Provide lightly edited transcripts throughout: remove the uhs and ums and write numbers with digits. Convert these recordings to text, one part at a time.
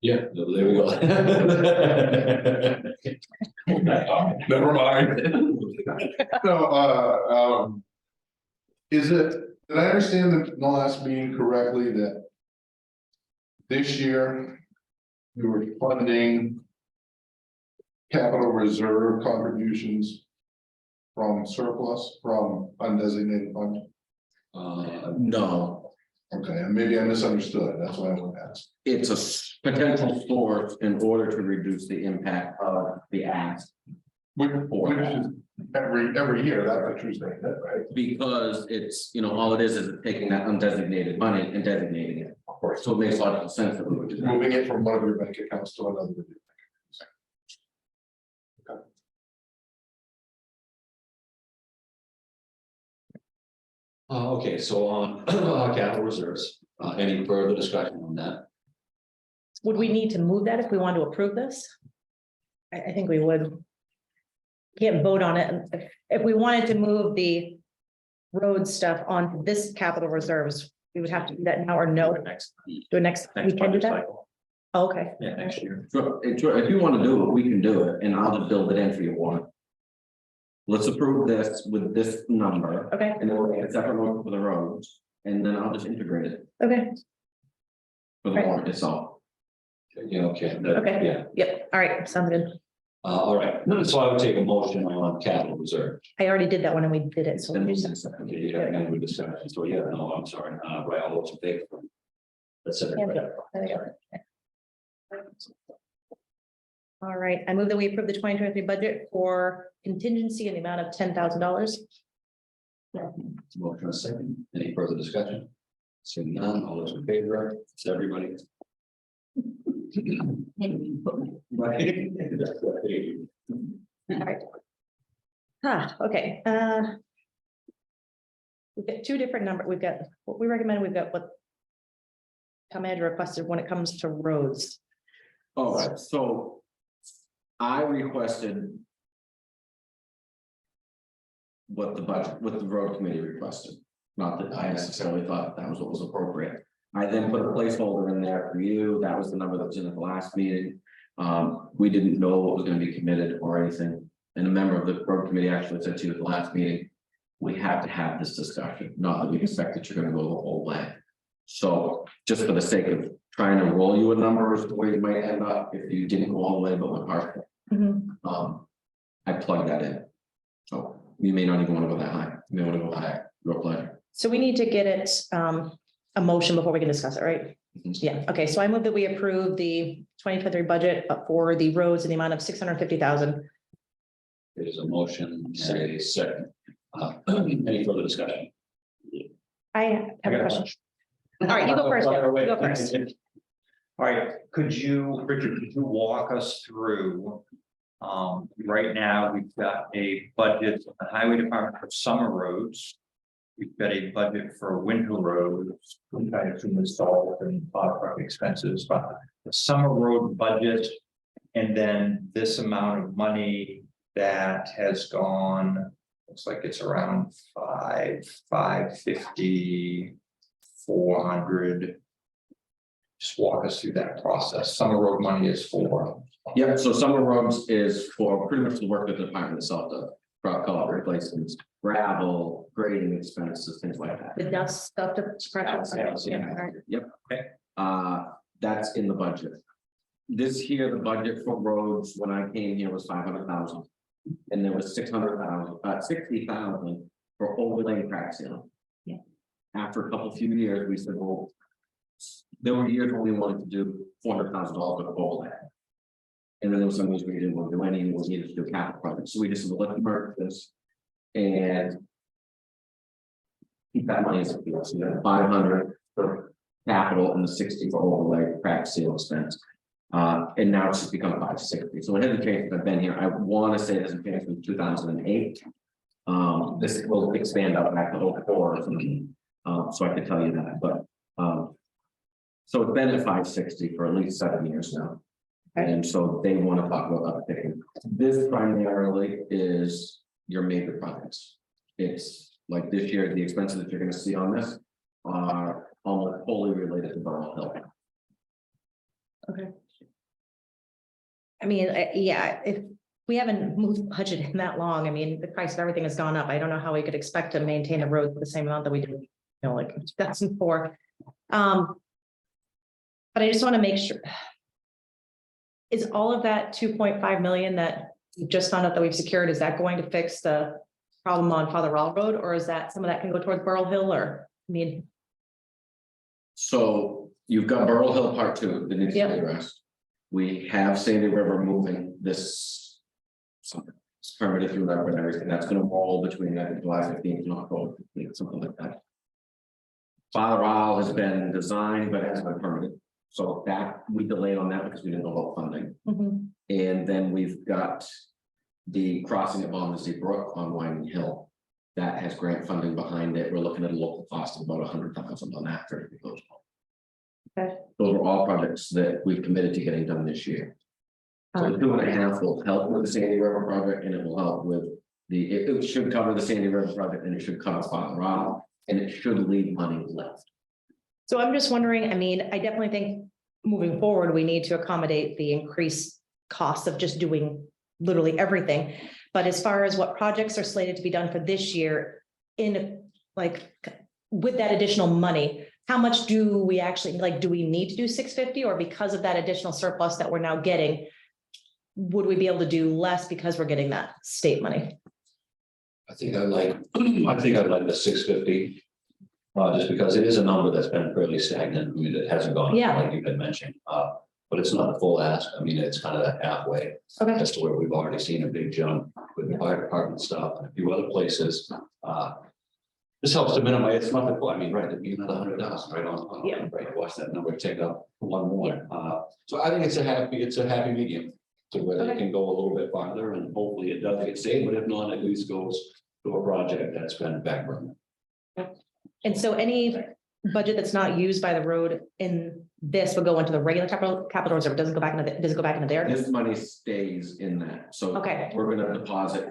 Yeah, there we go. Never mind. No, is it, did I understand in the last meeting correctly that this year we were funding capital reserve contributions from surplus, from undesignated fund? No, Okay, and maybe I misunderstood, that's why I want to ask. it's a potential source in order to reduce the impact of the ask. Which is every year, that's what you're saying, right? Because it's, all it is taking that undesignated money and designating it. Of course. So it makes logical sense that we would do that. Moving it from one of your bank accounts to another. Okay, so on capital reserves, any further discussion on that? Would we need to move that if we want to approve this? I think we would. Can't vote on it. If we wanted to move the road stuff onto this capital reserves, we would have to do that now or no? Next Do it next, we can do budget that? cycle. Oh, okay. Yeah, next year. Sure, if you want to do it, we can do it, and I'll just build it in for you, Warren. Let's approve this with this number, Okay, and then we'll get a separate one for the roads, and then I'll just integrate it okay, for the Right. warrant itself. Yeah, okay. that- Okay. Yeah, yep, all right, sounds good. all right, so I would take a motion on capital reserve. I already did that one and we did it, so. Then we'll we'll send it. Okay, you have any discussion, so yeah, no, I'm sorry, right, all those in favor. That's it. There we go. All right, I move that we approve the 2023 budget for contingency in the amount of $10,000. Motion a second, any further discussion? Seeing none, all those in favor, it's everybody. Right. All right. Okay, we've got two different numbers. We've got what we recommend, we've got what town manager requested when it comes to roads. All right, so I requested what the road committee requested, not that I necessarily thought that was what was appropriate. I then put a placeholder in there for you. That was the number that was in at the last meeting. We didn't know what was going to be committed or anything. And a member of the road committee actually said to you at the last meeting, we have to have this discussion, not that we expect that you're going to go the whole way. So just for the sake of trying to roll you a number as to where you might end up if you didn't go all the way but went partial. I plugged that in. So you may not even want to go that high. You may want to go higher, your pleasure. So we need to get it a motion before we can discuss it, right? Mhm. Yeah, okay, so I move that we approve the 2023 budget for the roads in the amount of 650,000. There's a motion, say second. Any further discussion? I have a question. All right, you go first. Jeff. You go first. All right, Richard, could you walk us through? Right now, we've got a budget of the highway department for summer roads. We've got a budget for winter roads, which I assume is salt and truck expenses, but the summer road budget. And then this amount of money that has gone, looks like it's around 550, 400. Just walk us through that process. Summer road money is for. Yeah, so summer roads is for pretty much the work that the department itself does. Rock culvert replacements, gravel, grading expenses, things like that. The dust stuff to scratch. Yeah, all right. Yep. Okay. That's in the budget. This year, the budget for roads, when I came here, was 500,000. And there was 60,000 for overlay and crack sealing. Yeah. After a few years, we said, well, there were years when we wanted to do $400,000 worth of overlay. And then there was some years we didn't want to do any, and we needed to do capital projects. So we just said, let's merge this and keep that money as a field. So you have 500 for capital and the 60 for overlay, crack seal expense. And now it's just become 560. So it hasn't changed since I've been here. I want to say it hasn't changed since 2008. This will expand out back to 04 or something. So I could tell you that, but so it's been at 560 for at least 7 years now. And so they want to talk about updating. This primarily is your major projects. It's like this year, the expenses that you're going to see on this are almost wholly related to Borough Hill. Okay. I mean, yeah, if we haven't moved budget in that long, I mean, the price of everything has gone up. I don't know how we could expect to maintain the road for the same amount that we did, you know, like 2004. But I just want to make sure. Is all of that 2.5 million that we just found out that we've secured, is that going to fix the problem on Father Rall Road, or is that some of that can go towards Burl Hill, or, I mean, So you've got Burl Hill Part 2 that needs to Yep. be addressed. We have Sandy River moving this summer. It's permitted through that and everything. That's gonna roll between, I think, July 15th and October 15th, something like that. Father Isle has been designed, but it hasn't been permitted. So that, we delayed on that because we didn't know about funding. mhm, And then we've got the crossing at Bombay Brook on Winding Hill. That has grant funding behind it. We're looking at a local cost of about 100,000 on that for it. Okay. Those are all projects that we've committed to getting done this year. So the 2.5 will help with the Sandy River project, and it will help with it should cover the Sandy River project, and it should cover Father Rock, and it should leave money left. So I'm just wondering, I mean, I definitely think moving forward, we need to accommodate the increased cost of just doing literally everything. But as far as what projects are slated to be done for this year, in like, with that additional money, how much do we actually, like, do we need to do 650, or because of that additional surplus that we're now getting, would we be able to do less because we're getting that state money? I think I'd like the 650. Just because it is a number that's been fairly stagnant. I mean, it hasn't gone up, Yeah. like you've been mentioning. But it's not a full ask. I mean, it's kind of that halfway. Okay. As to where we've already seen a big jump with the fire department stuff and a few other places. This helps to minimize, it's not, I mean, right, it'd be another 100,000 right on. Yeah. Right, watch that number tick up one more. So I think it's a happy medium. To where they Okay. can go a little bit farther, and hopefully it does get saved, but if not, at least goes to a project that's been backburned. And so any budget that's not used by the road in this will go into the regular capital reserve. It doesn't go back into, does it go back into there? This money stays in that, so. Okay. We're gonna deposit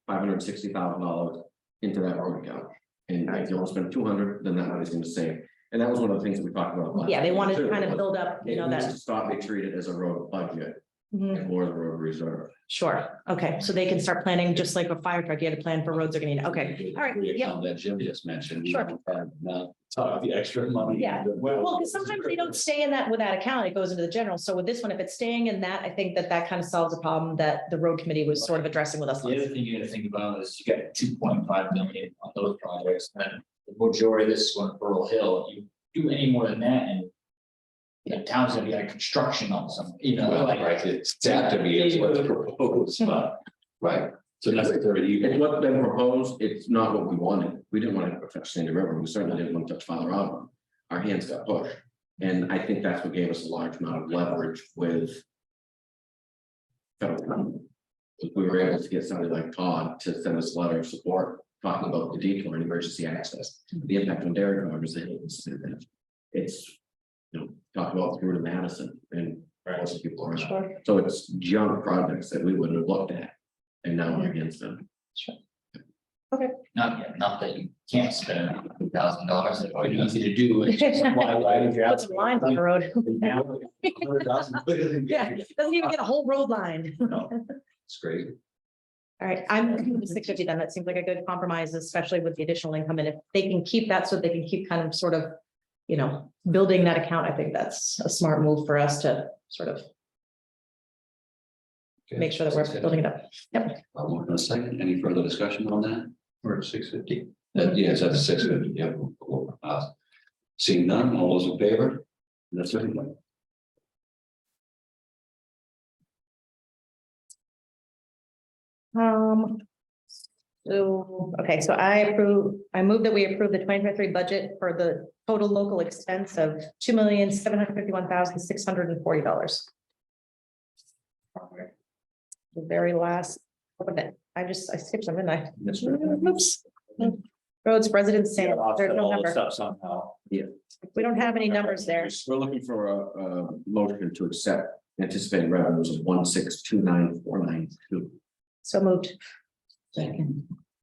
$560,000 into that road account. And if you want to spend 200, then that money's gonna save. And that was one of the things that we talked about. last Yeah, they wanted to meeting, kind too, of build up, you know, It needs that. to stop being treated as a road budget Mhm. and more the road reserve. Sure, okay, so they can start planning, just like a fire truck, you had to plan for roads are gonna need, okay, all right, The yep. account that Jim just mentioned. Sure. Now, talk the extra money. Yeah. Well, because sometimes they don't stay in that with that account, it goes into the general, so with this one, if it's staying in that, I think that that kind of solves a problem that the road committee was sort of addressing with us. The other thing you gotta think about is you got 2.5 million on those projects, and the majority of this is going to Pearl Hill. You do any more than that, and the town's gonna be under construction on some, you know, Well, like. right, it's that to me is what's proposed, right, so that's the third It's even. what's been proposed, it's not what we wanted. We didn't want to touch Sandy River, we certainly didn't want to touch Father Island. Our hands got pushed, and I think that's what gave us a large amount of leverage with. Federal government. We were able to get somebody like Todd to send us a letter of support, talking about the detour and emergency access, the impact on dairy farmers. It's, you know, talk about through to Madison and lots of people around. Sure. So it's junk projects that we wouldn't have looked at, and now we're against them. Not that you can't spend $2,000, it's quite easy to do. It's just why would you have- Put some lines on the road. $100,000. Yeah, doesn't even get a whole road lined. No, it's great. All right, I'm 650 then, that seems like a good compromise, especially with the additional income, and if they can keep that, so they can keep kind of sort of, you know, building that account, I think that's a smart move for us to sort of make sure that we're building it up. Yep. I'll move in a second. Any further discussion on that? We're at 650. Yes, that's 650, yeah. Seeing none, all those in favor? That's it. So, okay, so I move that we approve the 2023 budget for the total local expense of $2,751,640. The very last, I skipped some, didn't I? Oops. Roads, residents, sales, there's no number. Stuff somehow. We don't have any numbers there. We're looking for a motion to accept anticipated revenues of 1629492. So moved.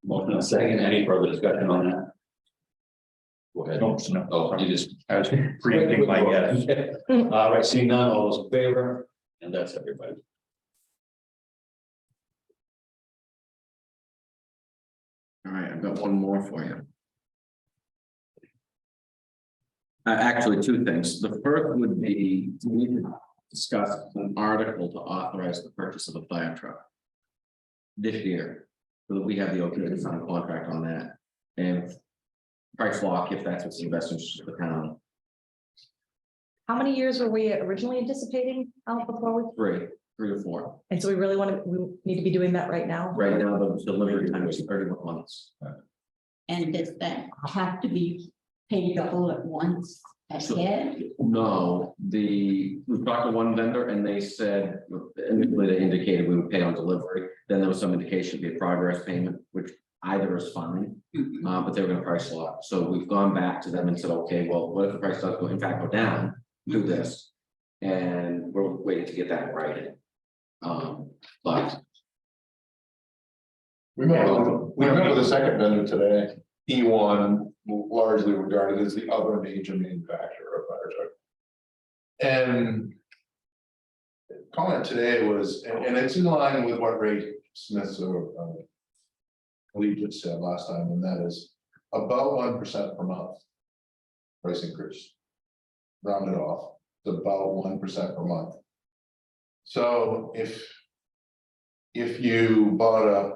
Motion and second, any further discussion on that? Go ahead. No. Oh, you just. I was preempting my guess. All right, seeing none, all those in favor, and that's everybody. All right, I've got one more for you. Actually, two things. The first would be, we need to discuss an article to authorize the purchase of a fire truck this year, so that we have the okay to sign a contract on that. And price lock, if that's what's the best interest of the town. How many years were we originally anticipating out before we? 3 or 4. And so we really want to, we need to be doing that right now? Right now, the delivery time is 31 months. And does that have to be paid all at once ahead? No, we talked to one vendor and they said, initially they indicated we would pay on delivery. Then there was some indication it'd be a progress payment, which either is fine. But they were gonna price lock. So we've gone back to them and said, okay, well, what if the price does go, in fact, go down, do this. And we're waiting to get that right. But We met with a second vendor today, E1, largely regarded as the other major manufacturer of fire truck. And comment today was, and it's in line with what Ray Smith Collegiate said last time, and that is about 1% per month price increase. Rounded off, it's about 1% per month. So if you bought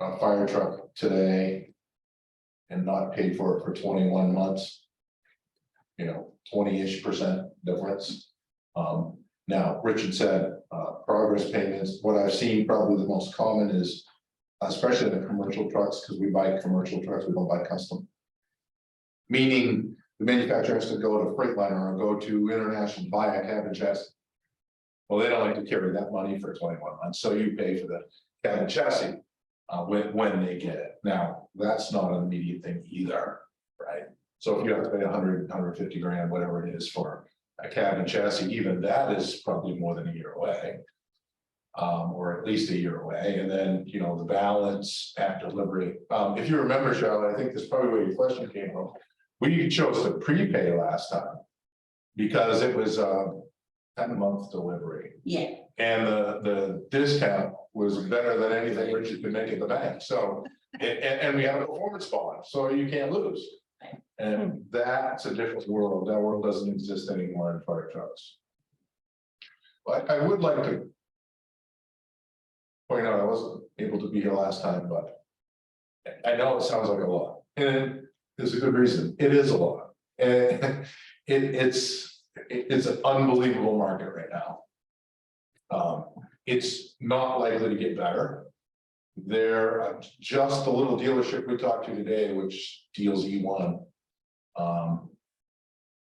a fire truck today and not paid for it for 21 months, 20-ish% difference. Now, Richard said, progress payments, what I've seen probably the most common is, especially the commercial trucks, because we buy commercial trucks, we don't buy custom. Meaning the manufacturer has to go to Freightliner or go to International, buy a cabin chassis. Well, they don't like to carry that money for 21 months, so you pay for the cabin chassis when they get it. Now, that's not an immediate thing either, right? So if you have to pay 100, 150 grand, whatever it is for a cabin chassis, even that is probably more than a year away. Or at least a year away, and then, the balance at delivery. If you remember, Charlotte, I think this is probably where your question came from. We chose to prepay last time because it was 10-month delivery. Yeah, And the discount was better than anything Richard could make at the bank, so, and we have a performance bond, so you can't lose. And that's a different world, that world doesn't exist anymore in fire trucks. But I would like to point out, I wasn't able to be here last time, but I know it sounds like a lot, and there's a good reason, it is a lot. And it's an unbelievable market right now. It's not likely to get better. There, just a little dealership we talked to today, which deals E1.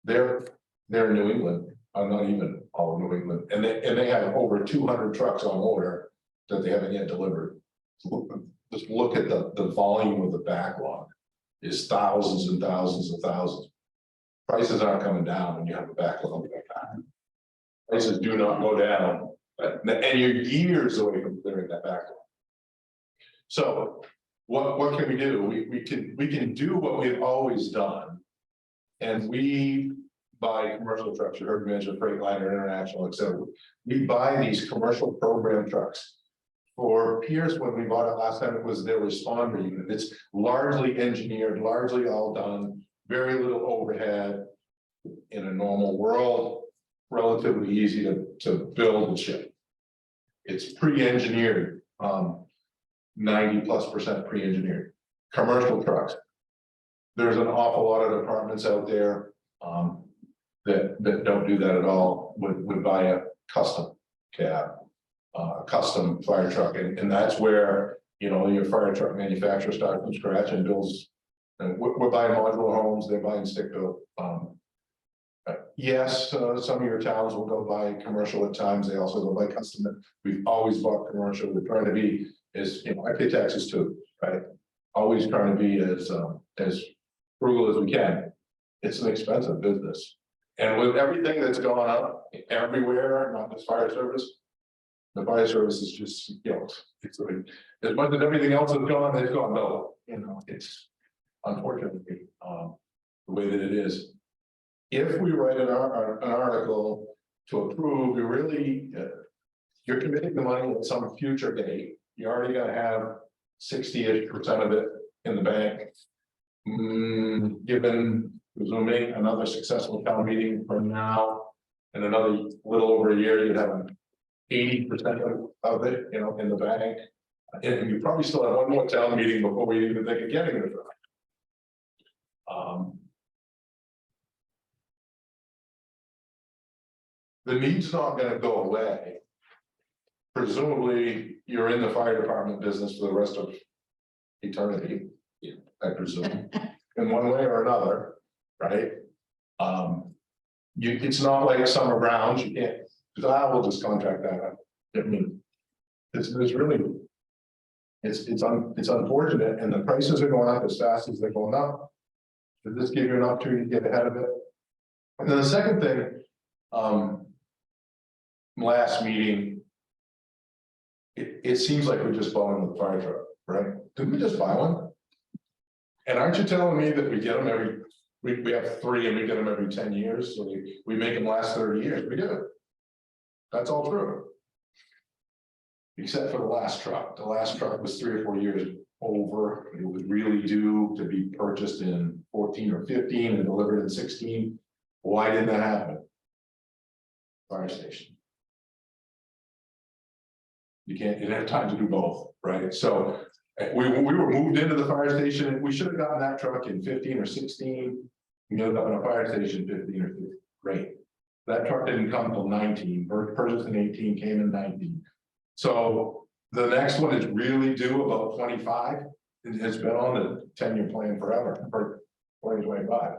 They're in New England, not even all of New England, and they have over 200 trucks on order that they haven't yet delivered. Just look at the volume of the backlog, is thousands and thousands and thousands. Prices aren't coming down when you have a backlog like that. Prices do not go down, and you're years away from clearing that backlog. So what can we do? We can do what we've always done. And we buy commercial trucks. You heard me mention Freightliner, International, etc. We buy these commercial program trucks. For Pierce, when we bought it last time, it was their responder unit. It's largely engineered, largely all done, very little overhead. In a normal world, relatively easy to build and ship. It's pre-engineered, 90+% pre-engineered. Commercial trucks. There's an awful lot of departments out there that don't do that at all, would buy a custom cab, custom fire truck, and that's where your fire truck manufacturer starts from scratch and builds. And we're buying modular homes, they're buying stick built. Yes, some of your towns will go buy commercial at times. They also go buy custom. We've always bought commercial. We're trying to be as, I pay taxes too, right? Always trying to be as frugal as we can. It's an expensive business. And with everything that's going on everywhere, not just fire service, the fire service is just, it's like, as much as everything else has gone, it's gone low. It's unfortunately the way that it is. If we write an article to approve, you're committing the money at some future date. You're already gonna have 60-ish% of it in the bank. Given presuming another successful town meeting from now and another little over a year, you'd have 80% of it, you know, in the bank. And you probably still have one more town meeting before we even think of getting it. The need's not gonna go away. Presumably, you're in the fire department business for the rest of eternity, I presume, in one way or another, right? It's not like summer grounds, you can't, because we'll just contract that out. I mean, it's really, it's unfortunate, and the prices are going up as fast as they're going up. Does this give you an opportunity to get ahead of it? And then the second thing, last meeting, it seems like we just bought the fire truck, right? Didn't we just buy one? And aren't you telling me that we get them every, we have 3 and we get them every 10 years, so we make them last 30 years, we do. That's all true. Except for the last truck. The last truck was 3 or 4 years over. It was really due to be purchased in 14 or 15 and delivered in 16. Why didn't that happen? Fire station. You didn't have time to do both, right? So we were moved into the fire station. We should have gotten that truck in 15 or 16. We ended up in a fire station 15 or 16. Great. That truck didn't come until 19. Purchased in 18, came in 19. So the next one is really due about 25. It has been on the 10-year plan forever for 2025.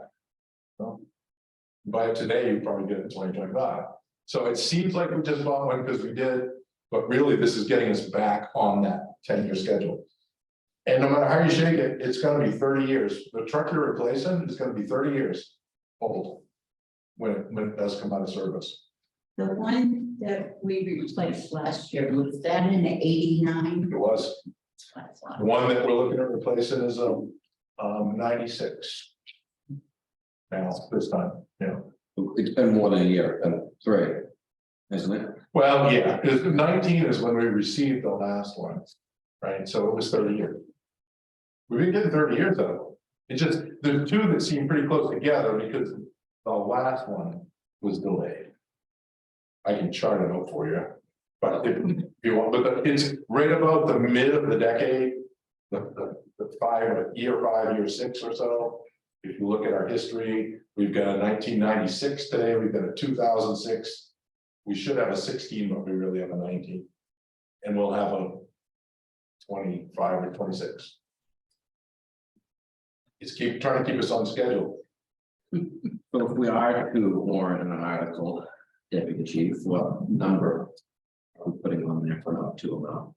So buy it today, you probably get it in 2025. So it seems like we just bought one because we did, but really this is getting us back on that 10-year schedule. And no matter how you shake it, it's going to be 30 years. The truck you're replacing is going to be 30 years old when it does come out of service. The one that we replaced last year, was that in '89? It was. The one that we're looking at replacing is 96. Now this time, you know. It's been more than a year, and 3, isn't it? Well, yeah, because 19 is when we received the last one, right? So it was 30 years. We've been getting 30 years though. It's just there's 2 that seem pretty close together because the last one was delayed. I can chart it out for you, but if you want, but it's right about the mid of the decade, the 5, year 5, year 6 or so. If you look at our history, we've got a 1996 today, we've got a 2006. We should have a 16, but we really have a 19. And we'll have a 25 or 26. It's trying to keep us on schedule. So if we are to warrant an article, Deputy Chief, what number are we putting on there for up to amount?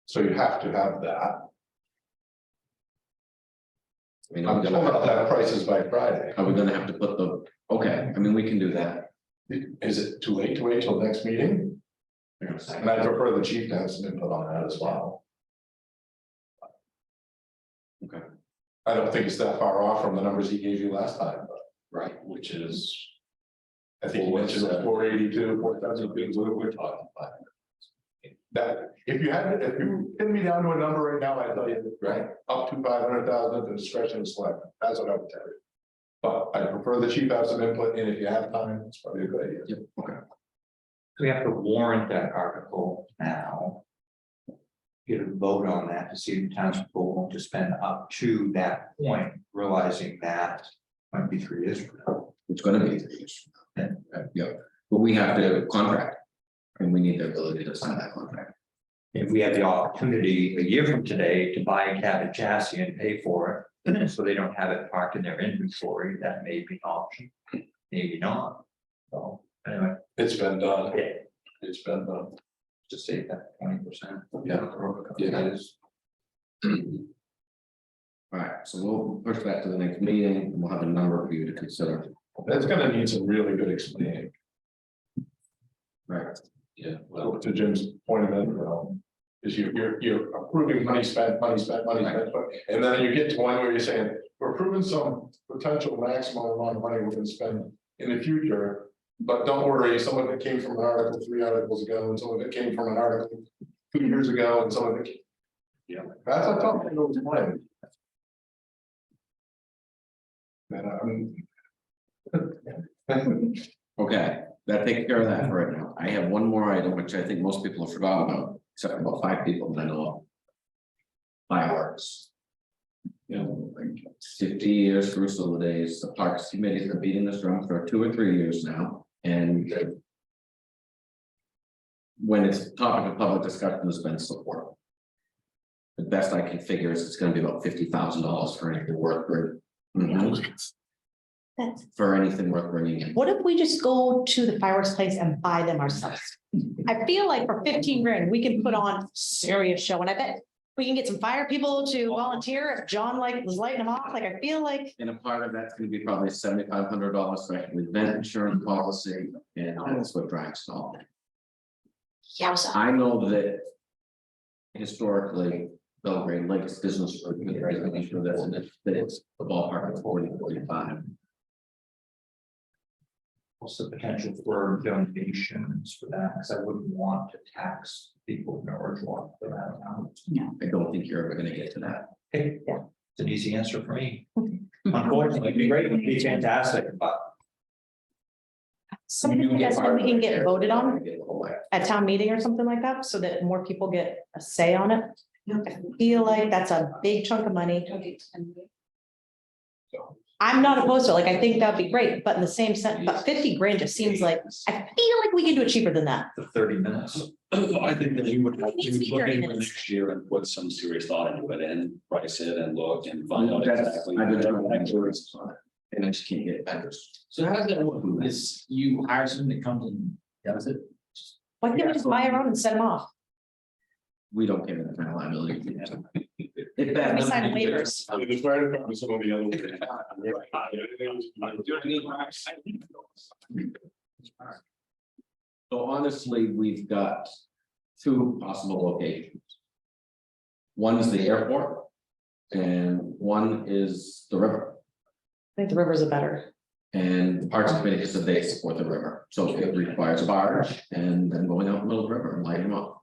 So you have to have that. I mean, I'm are we told gonna I'll have prices by Friday. have to put the, okay, I mean, we can do that. Is it too late to wait till next meeting? And I prefer the chief to have some input on that as well. Okay. I don't think it's that far off from the numbers he gave you last time, but Right, which is. I think you mentioned 482, 4,000. We're talking about. That, if you pin me down to a number right now, I tell you, right, up to 500,000 at the discretion of select, that's what I would tell you. But I prefer the chief have some input, and if you have time, it's probably a good idea. Yep, okay. We have to warrant that article now. Get a vote on that to see if the townspeople want to spend up to that point, realizing that might be 3 years from now. It's gonna be 3 years. Yeah, but we have to contract. And we need the ability to sign that contract. If we have the opportunity a year from today to buy a cab and chassis and pay for it, so they don't have it parked in their inventory, that may be an option, maybe not. So anyway, It's been done. yeah, It's been done. just save that 20%. Yeah, it is. All right, so we'll push that to the next meeting, and we'll have a number for you to consider. That's gonna need some really good explaining. Right. Yeah, Well, well, to Jim's point of it, is you're approving money spent, and then you get to one where you're saying, we're approving some potential maximum amount of money we're gonna spend in the future. But don't worry, some of it came from an article 3 articles ago, and some of it came from an article 2 years ago, and some of it. Yeah. That's a tough thing to explain. And Okay, that takes care of that for right now. I have one more item, which I think most people have forgotten about, except about 5 people that I know of. Fireworks. You know, like 50 years through some of the days, the Parks Committee's been beating this drum for 2 or 3 years now, and. When it's topic of public discussion, there's been support. The best I can figure is it's gonna be about $50,000 for anything worth bringing. For anything worth bringing in. What if we just go to the fireworks place and buy them ourselves? I feel like for 15 grand, we can put on serious show, and I bet we can get some fire people to volunteer if John like was lighting them off, like I feel like. And a part of that's gonna be probably $7,500 for an event insurance policy, and that's what drives it all. Yeah, so I know that. Historically, Belgrade Lakes Business Group, making sure that it's the ballpark of 40-45. What's the potential for donations for that? Because I wouldn't want to tax people in Norridgewock for that amount. I don't think you're ever gonna get to that. Okay, yeah, it's an easy answer for me. Unfortunately, it'd be great, it'd be fantastic, but something that's when we can get voted on Get the whole way. at town meeting or something like that, so that more people get a say on it. I feel like that's a big chunk of money. I'm not opposed to it, like, I think that'd be great, but in the same sense, but 50 grand just seems like, I feel like we can do it cheaper than that. the 30 minutes. I think that you would have Needs to be to look 30 into minutes. next year and put some serious thought into it and price it and look and find out That's- exactly. I've been trying to tourists on it, and I just can't get vendors. So how does that work? Is you hire someone that comes and does it? Why can't we just buy our own and set them off? We don't carry that kind of liability. It We bad. sign waivers. the fire department, some of the other. So honestly, we've got 2 possible locations. One is the airport. And one is the river. I think the rivers are better. And the Parks Committee has said they support the river, so it requires a barge and then going out in the middle of the river and lighting them up.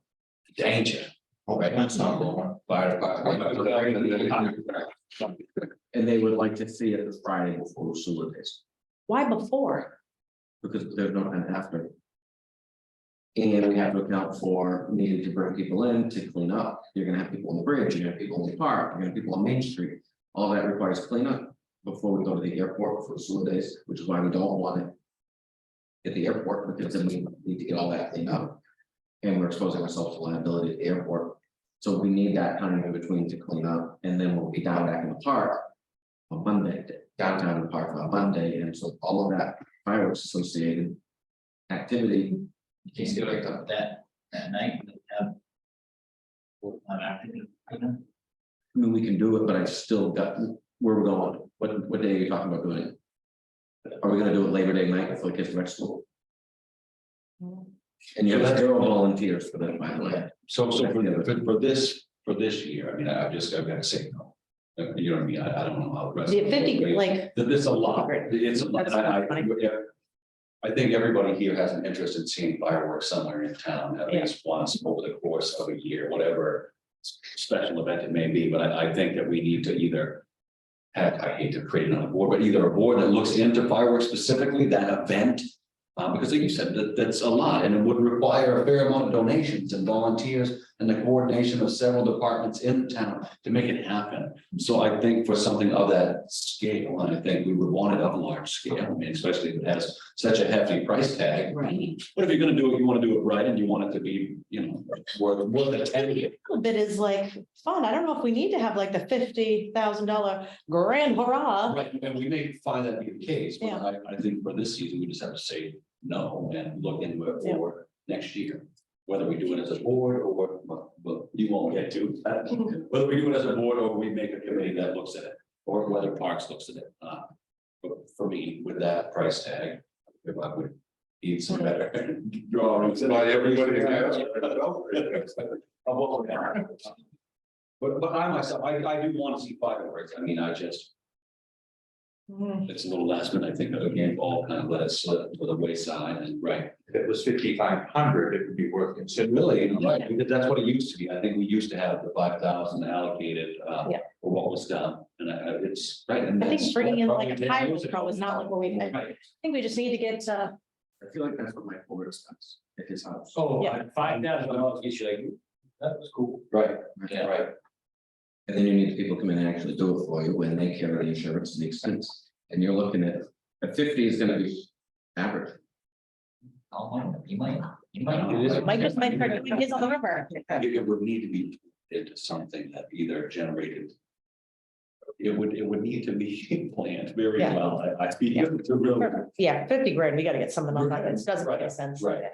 Danger. Okay, that's not going. Fire department. And they would like to see it this Friday before Sula days, Why before? because there's no time after. And we have to account for needing to bring people in to clean up. You're gonna have people on the bridge, you're gonna have people in the park, you're gonna have people on Main Street. All that requires cleanup before we go to the airport for Sula days, which is why we don't want it at the airport, because then we need to get all that cleaned up. And we're exposing ourselves to liability at the airport. So we need that time in between to clean up, and then we'll be down back in the park. On Monday, downtown in the park on Monday, and so all of that fireworks associated activity. You can't get it up that night. And have full-time activity, you know? I mean, we can do it, but I still got, where we're going, what day are you talking about doing it? Are we gonna do it Labor Day night for the kids to school? And you have 0 volunteers for that, by the way. So for this year, I mean, I've got to say no. You know what I mean? I don't know how. the rest The of 50, like, It's a lot. Great. It's a lot. That's funny. I think everybody here has an interest in seeing fireworks somewhere in town, at Yeah. least once over the course of a year, whatever special event it may be, but I think that we need to either I hate to create another board, but either a board that looks into fireworks specifically, that event. Because like you said, that's a lot, and it would require a fair amount of donations and volunteers and the coordination of several departments in town to make it happen. So I think for something of that scale, and I think we would want it of a large scale, I mean, especially if it has such a hefty price tag. Right. But if you're gonna do it, you wanna do it right, and you want it to be, you know, worth attending. a little bit is like fun. I don't know if we need to have like the $50,000 grand hurrah. Right, and we may find that to be the case, but Yeah. I think for this season, we just have to say no and look into it Yeah. for next year. Whether we do it as a board or, well, you won't get to, whether we do it as a board or we make a committee that looks at it, or whether Parks looks at it. But for me, with that price tag, if I would need some better drawings. Not everybody has. But I myself, I do want to see fireworks, I mean, I just. It's a little last minute, I think, that again, all kind of let us slip to the wayside and right. If it was 5,500, it would be worth considering. Really, right, because that's what it used to be. I think we used to have the 5,000 allocated Yeah. for what was done. And it's right. And I think that's bringing in what like a probably tire was pro is not like what we, I Right. think we just need to get, I feel like that's what my forward does at his house. Oh, Yeah. $5,000 each, like, that was cool. Right, Yeah. right. And then you need people come in and actually do it for you when they carry the insurance and the expense. And you're looking at 50 is gonna be average. Oh, you might do this. Mike just might start doing his on the river. It would need to be into something that either generated. It would need to be planned very Yeah. well. I feel to really. Yeah, 50 grand, we gotta get something on that, it doesn't make Right, sense. right. Yeah.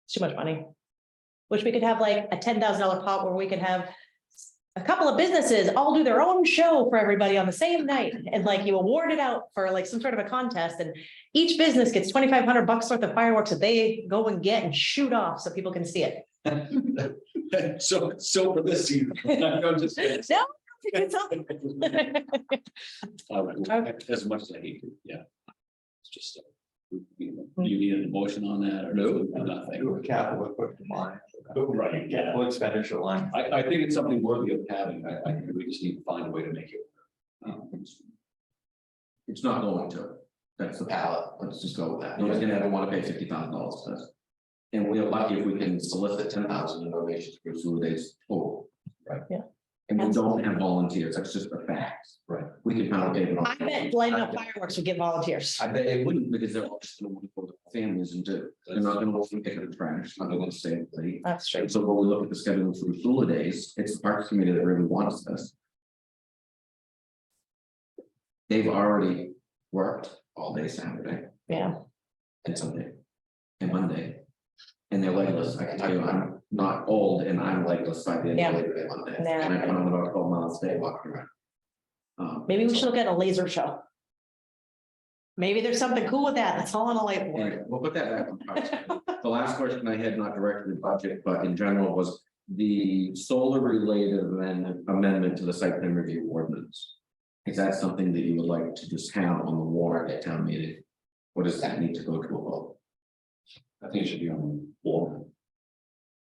It's too much money. Wish we could have like a $10,000 pot where we could have a couple of businesses all do their own show for everybody on the same night, and like you award it out for like some sort of a contest, and each business gets $2,500 worth of fireworks that they go and get and shoot off so people can see it. So for this season. I'm just- No, it's all- All right, as much as I hate to, yeah. It's just. You need an emotion on that or no? Nothing. Do a capital equipment line. Right, yeah. Capital expenditure line. I think it's something worthy of having. I think we just need to find a way to make it. It's not going to. That's the palette. Let's just go with that. Nobody's gonna ever wanna pay $50,000 for this. And we're lucky if we can solicit 10,000 in donations for sewer days total. Right. Yeah. And we don't have volunteers. That's just a fact. Right. We can pound pavement. I bet lighting up fireworks would get volunteers. I bet it wouldn't, because they're all just gonna want to go to families and do. They're not gonna want to pick up the trash. They're not gonna stay late. That's true. And so when we look at the schedule for sewer days, it's the Parks Committee that really wants this. They've already worked all day Saturday Yeah, and Sunday and Monday. And they're legless. I can tell you, I'm not old and I'm legless by the end of Labor Day Monday. Yeah. And I come on about 12 miles a day walking around. maybe we should look at a laser show. Maybe there's something cool with that, that's all on a light board. Anyway, we'll put that back on Parks. The last question I had, not directly budget, but in general, was the solar related amendment to the site plan review ordinance. Is that something that you would like to just have on the warrant at town meeting? Or does that need to go to a vote? I think it should be on the floor.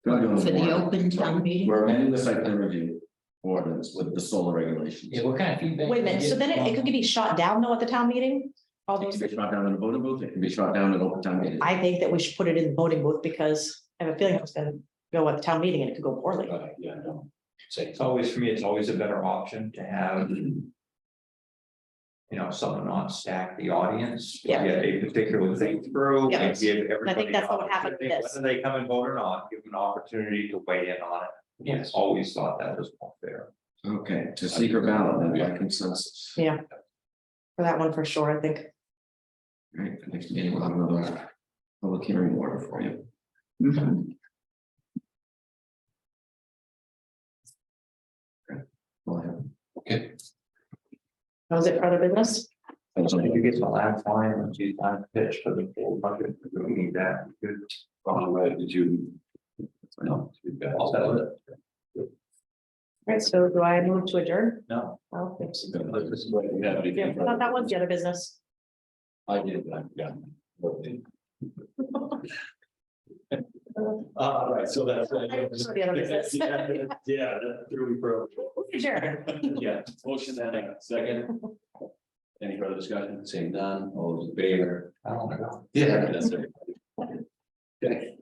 For the open town meeting. We're amending the site plan review ordinance with the solar regulations. Yeah, what kind of feedback? Wait a minute, so then it could be shot down though at the town meeting? All It those, can be shot down in a voting booth, it can be shot down at open town meeting. I think that we should put it in the voting booth because I have a feeling it's gonna go at the town meeting and it could go poorly. Yeah, no. Say, It's always, for me, it's always a better option to have. Someone on stack the audience. Yeah. Get a particular thing through. And Yes. give everybody that's an what happened with opportunity, this. Whether they come and vote or not, give them an opportunity to weigh in on it. Yes. Always thought that was more fair. Okay, to secret ballot, then by consensus. Yeah. For that one for sure, I think. Right, the next meeting we'll have another public hearing order for you. Okay. Go ahead. okay. That was it for other business? So if you get the last line, and you time pitch for the full budget, we don't need that. Good. All right, did you? No. you've got all that with it. Right, so do I move to adjourn? No. Oh, thanks. This is what we have anything Yeah, I for- thought that was the other business. I did, yeah. All right, so that's. For the other business. Yeah, that's really pro. Adjourn. Yeah, motion and a second. Any further discussion? Saying none, all those in favor? I don't know. Yeah, that's it.